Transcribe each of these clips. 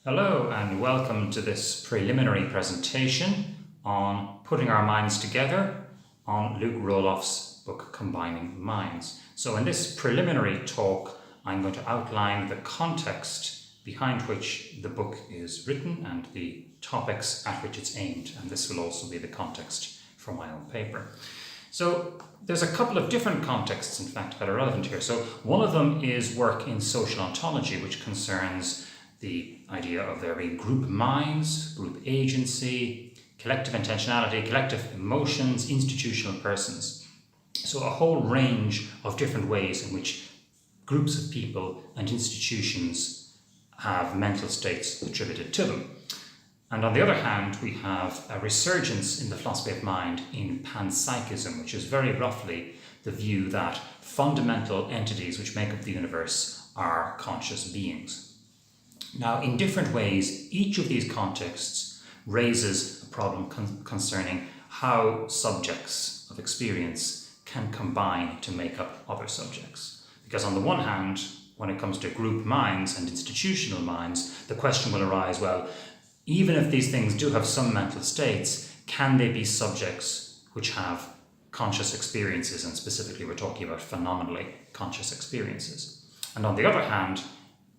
Hello and welcome to this preliminary presentation on putting our minds together on Luke Roloff's book Combining Minds. So in this preliminary talk I'm going to outline the context behind which the book is written and the topics at which it's aimed, and this will also be the context for my own paper. So there's a couple of different contexts in fact that are relevant here. So one of them is work in social ontology, which concerns the idea of there being group minds, group agency, collective intentionality, collective emotions, institutional persons. So a whole range of different ways in which groups of people and institutions have mental states attributed to them. And on the other hand, we have a resurgence in the philosophy of mind in panpsychism, which is very roughly the view that fundamental entities which make up the universe are conscious beings. Now, in different ways, each of these contexts raises a problem concerning how subjects of experience can combine to make up other subjects. Because on the one hand, when it comes to group minds and institutional minds, the question will arise, well, even if these things do have some mental states, can they be subjects which have conscious experiences? And specifically, we're talking about phenomenally conscious experiences. And on the other hand,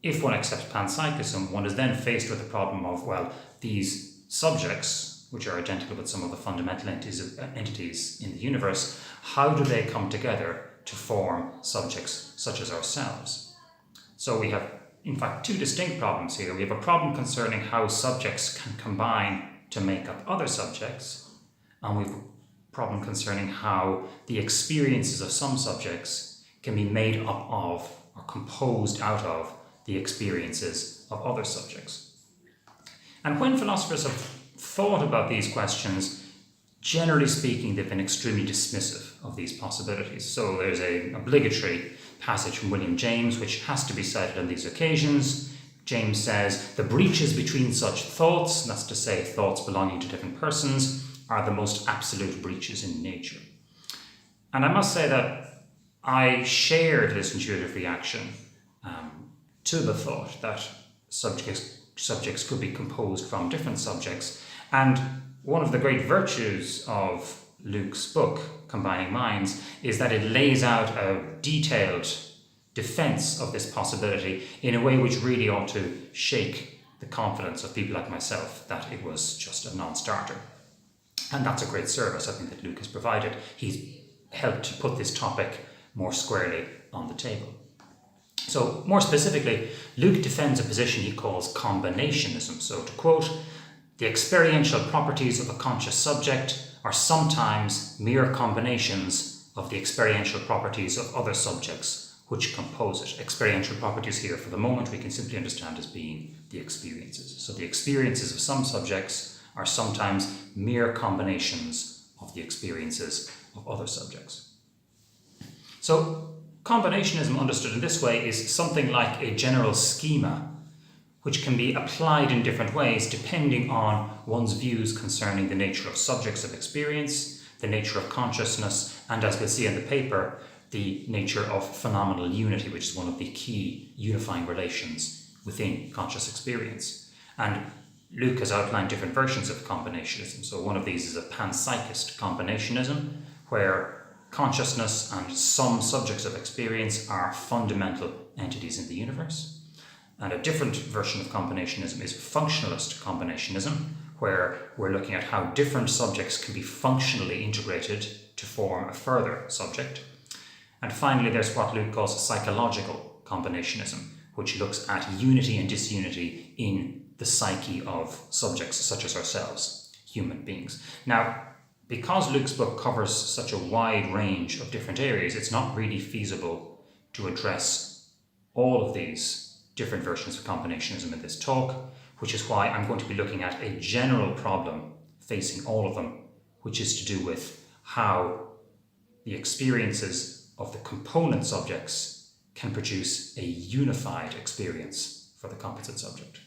if one accepts panpsychism, one is then faced with the problem of, well, these subjects, which are identical with some of the fundamental entities in the universe, how do they come together to form subjects such as ourselves? So we have, in fact, two distinct problems here. We have a problem concerning how subjects can combine to make up other subjects, and we have a problem concerning how the experiences of some subjects can be made up of or composed out of the experiences of other subjects. And when philosophers have thought about these questions, generally speaking, they've been extremely dismissive of these possibilities. So there's an obligatory passage from William James, which has to be cited on these occasions. James says, "The breaches between such thoughts," that's to say thoughts belonging to different persons, "are the most absolute breaches in nature." And I must say that I shared this intuitive reaction to the thought that subjects could be composed from different subjects. And one of the great virtues of Luke's book, Combining Minds, is that it lays out a detailed defense of this possibility in a way which really ought to shake the confidence of people like myself that it was just a non-starter. And that's a great service I think that Luke has provided. He's helped to put this topic more squarely on the table. So more specifically, Luke defends a position he calls combinationism. So to quote, "The experiential properties of a conscious subject are sometimes mere combinations of the experiential properties of other subjects which compose it." Experiential properties here, for the moment, we can simply understand as being the experiences. So the experiences of some subjects are sometimes mere combinations of the experiences of other subjects. So combinationism understood in this way is something like a general schema which can be applied in different ways depending on one's views concerning the nature of subjects of experience, the nature of consciousness, and as we'll see in the paper, the nature of phenomenal unity, which is one of the key unifying relations within conscious experience. And Luke has outlined different versions of combinationism. So one of these is a panpsychist combinationism, where consciousness and some subjects of experience are fundamental entities in the universe. And a different version of combinationism is functionalist combinationism, where we're looking at how different subjects can be functionally integrated to form a further subject. And finally, there's what Luke calls psychological combinationism, which looks at unity and disunity in the psyche of subjects such as ourselves, human beings. Now, because Luke's book covers such a wide range of different areas, it's not really feasible to address all of these different versions of combinationism in this talk, which is why I'm going to be looking at a general problem facing all of them, which is to do with how the experiences of the component subjects can produce a unified experience for the composite subject.